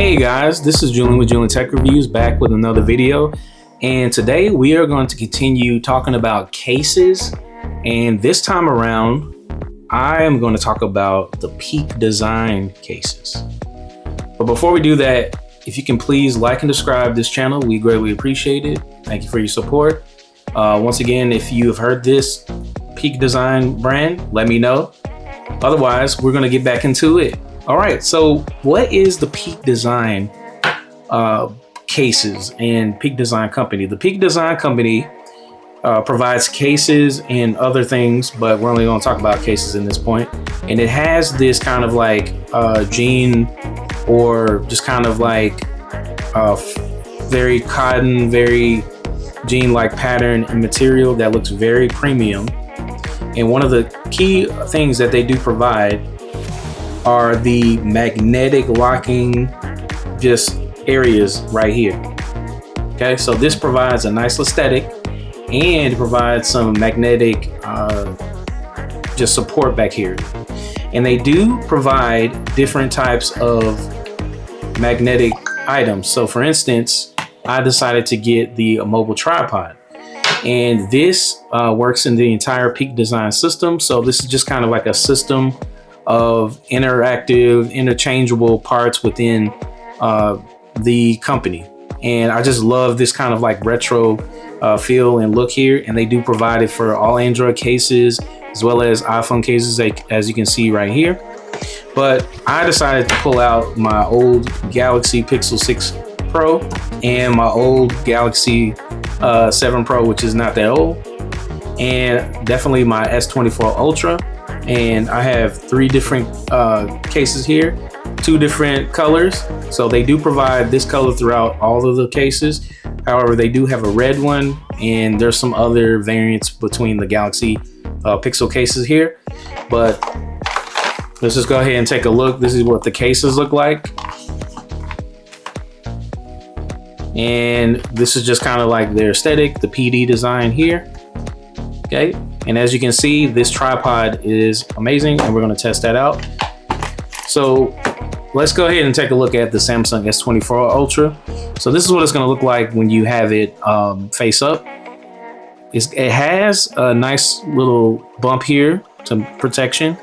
Hey guys, this is Julian with Juleon Tech Reviews, back with another video. And today we are going to continue talking about cases. And this time around, I am going to talk about the Peak Design cases. But before we do that, if you can please like and subscribe this channel, we greatly appreciate it. Thank you for your support. Once again, if you have heard this Peak Design brand, let me know. Otherwise, we're going to get back into it. All right, so what is the Peak Design cases and Peak Design Company? The Peak Design Company provides cases and other things, but we're only going to talk about cases in this point. And it has this kind of like jean, or just kind of like very cotton, very jean-like pattern and material that looks very premium. And one of the key things that they do provide are the magnetic locking just areas right here. Okay, so this provides a nice aesthetic and provides some magnetic just support back here. And they do provide different types of magnetic items. So for instance, I decided to get the mobile tripod, and this works in the entire Peak Design system. So this is just kind of like a system of interactive, interchangeable parts within the company. And I just love this kind of like retro feel and look here. And they do provide it for all Android cases as well as iPhone cases, as you can see right here. But I decided to pull out my old Galaxy Pixel 6 Pro and my old Galaxy 7 Pro, which is not that old, and definitely my S24 Ultra. And I have three different cases here, two different colors. So they do provide this color throughout all of the cases. However, they do have a red one, and there's some other variants between the Galaxy Pixel cases here. But let's just go ahead and take a look. This is what the cases look like. And this is just kind of like their aesthetic, the PD design here. Okay. And as you can see, this tripod is amazing, and we're going to test that out. So let's go ahead and take a look at the Samsung S24 Ultra. So this is what it's going to look like when you have it face up. It has a nice little bump here to protection.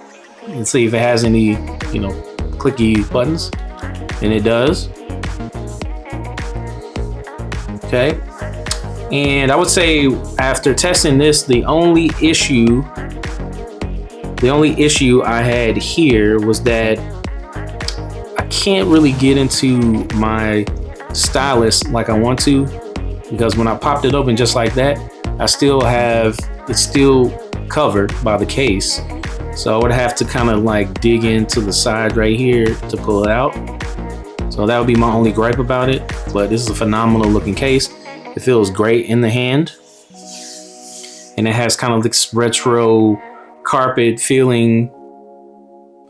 Let's see if it has any, clicky buttons, and it does. Okay. And I would say after testing this, the only issue I had here was that I can't really get into my stylus like I want to, because when I popped it open just like that, it's still covered by the case. So I would have to kind of like dig into the side right here to pull it out. So that would be my only gripe about it. But this is a phenomenal looking case. It feels great in the hand, and it has kind of this retro carpet feeling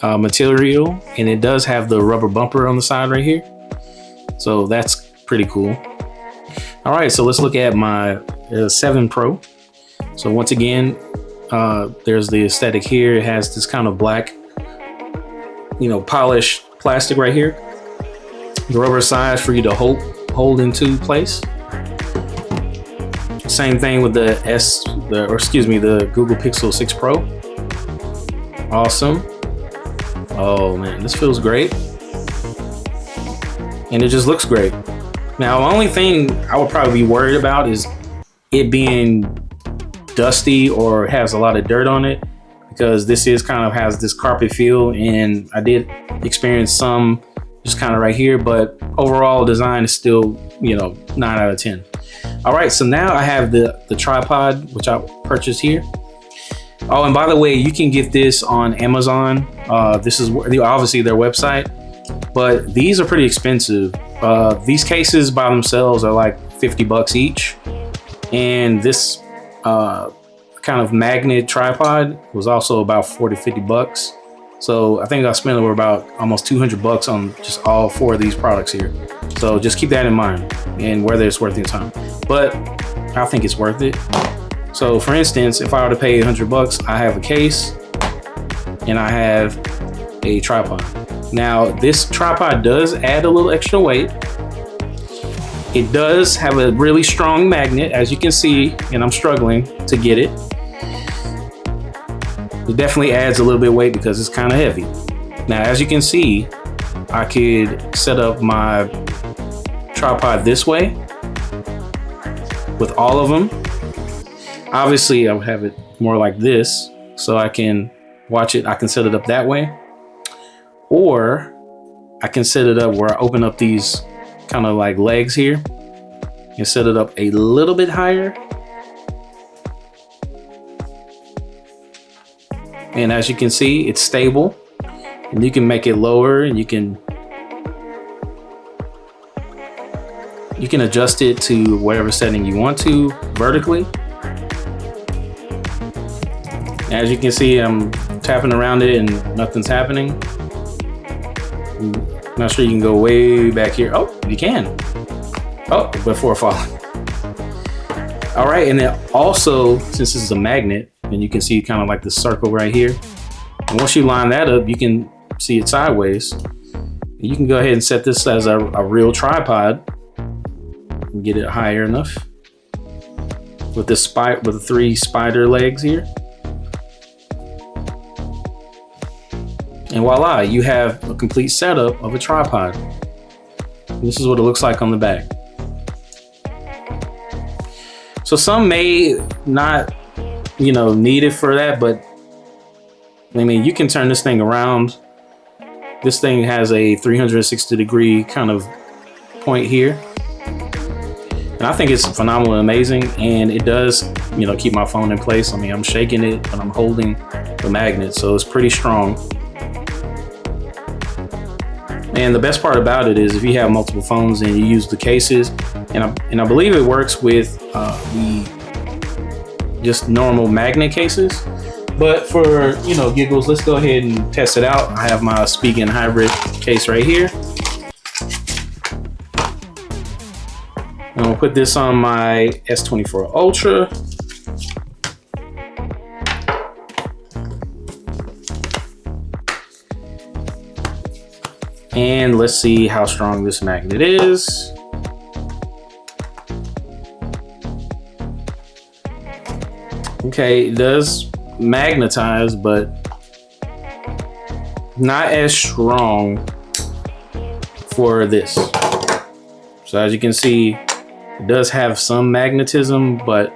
material, and it does have the rubber bumper on the side right here. So that's pretty cool. All right, so let's look at my 7 Pro. So once again, there's the aesthetic here. It has this kind of black, polished plastic right here. The rubber sides for you to hold into place. Same thing with the Google Pixel 6 Pro. Awesome. Oh man, this feels great. And it just looks great. Now, the only thing I would probably be worried about is it being dusty or has a lot of dirt on it, because this has this carpet feel, and I did experience some just kind of right here, but overall design is still, 9 out of 10. All right, so now I have the tripod, which I purchased here. Oh, and by the way, you can get this on Amazon. This is obviously their website, but these are pretty expensive. These cases by themselves are like $50 each. And this kind of magnet tripod was also about $40-50. So I think I spent over about almost $200 on just all 4 of these products here. So just keep that in mind, and whether it's worth your time. But I think it's worth it. So for instance, if I were to pay $100, I have a case and I have a tripod. Now, this tripod does add a little extra weight. It does have a really strong magnet, as you can see, and I'm struggling to get it. It definitely adds a little bit of weight because it's kind of heavy. Now, as you can see, I could set up my tripod this way with all of them. Obviously, I would have it more like this so I can watch it. I can set it up that way, or I can set it up where I open up these kind of like legs here and set it up a little bit higher. And as you can see, it's stable, and you can make it lower, and you can adjust it to whatever setting you want to vertically. As you can see, I'm tapping around it and nothing's happening. I'm not sure you can go way back here. Oh, you can. Oh, before falling. All right, and then also, since this is a magnet, and you can see kind of like the circle right here. And once you line that up, you can see it sideways. You can go ahead and set this as a real tripod and get it higher enough with this with the 3 spider legs here. And voila, you have a complete setup of a tripod. This is what it looks like on the back. So some may not, need it for that, but I mean, you can turn this thing around. This thing has a 360-degree kind of point here. And I think it's phenomenal and amazing, and it does, keep my phone in place. I mean, I'm shaking it, but I'm holding the magnet, so it's pretty strong. And the best part about it is if you have multiple phones and you use the cases, and I believe it works with the just normal magnet cases. But for giggles, let's go ahead and test it out. I have my Spigen hybrid case right here. And I'll put this on my S24 Ultra. And let's see how strong this magnet is. Okay, it does magnetize, but not as strong for this. So as you can see, it does have some magnetism, but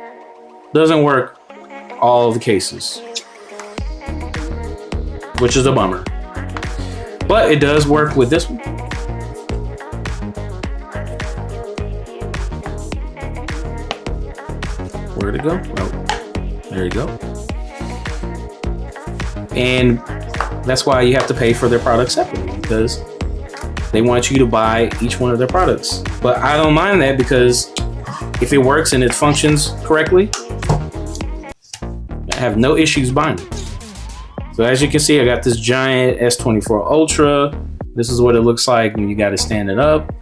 doesn't work all the cases, which is a bummer. But it does work with this one. Where'd it go? Oh, there you go. And that's why you have to pay for their products separately, because they want you to buy each one of their products. But I don't mind that, because if it works and it functions correctly, I have no issues buying it. So as you can see, I got this giant S24 Ultra. This is what it looks like when you got to stand it up.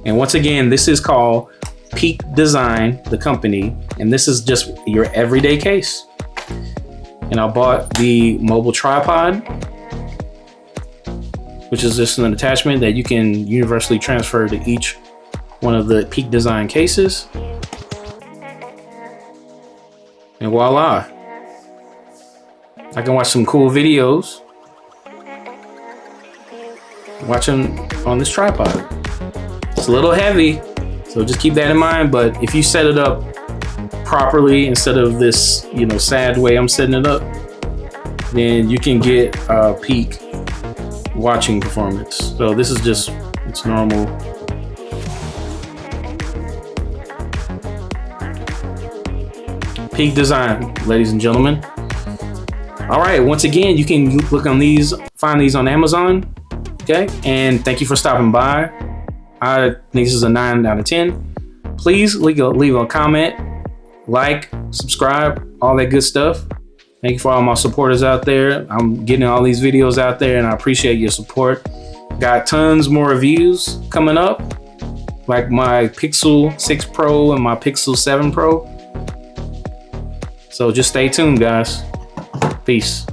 And once again, this is called Peak Design, the company, and this is just your everyday case. And I bought the mobile tripod, which is just an attachment that you can universally transfer to each one of the Peak Design cases. And voila, I can watch some cool videos watching on this tripod. It's a little heavy, so just keep that in mind. But if you set it up properly, instead of this, sad way I'm setting it up, then you can get peak watching performance. So this is just, it's normal. Peak Design, ladies and gentlemen. All right, once again, you can look on these, find these on Amazon. Okay, and thank you for stopping by. I think this is a 9 out of 10. Please leave a comment, like, subscribe, all that good stuff. Thank you for all my supporters out there. I'm getting all these videos out there, and I appreciate your support. Got tons more reviews coming up, like my Pixel 6 Pro and my Pixel 7 Pro. So just stay tuned, guys. Peace.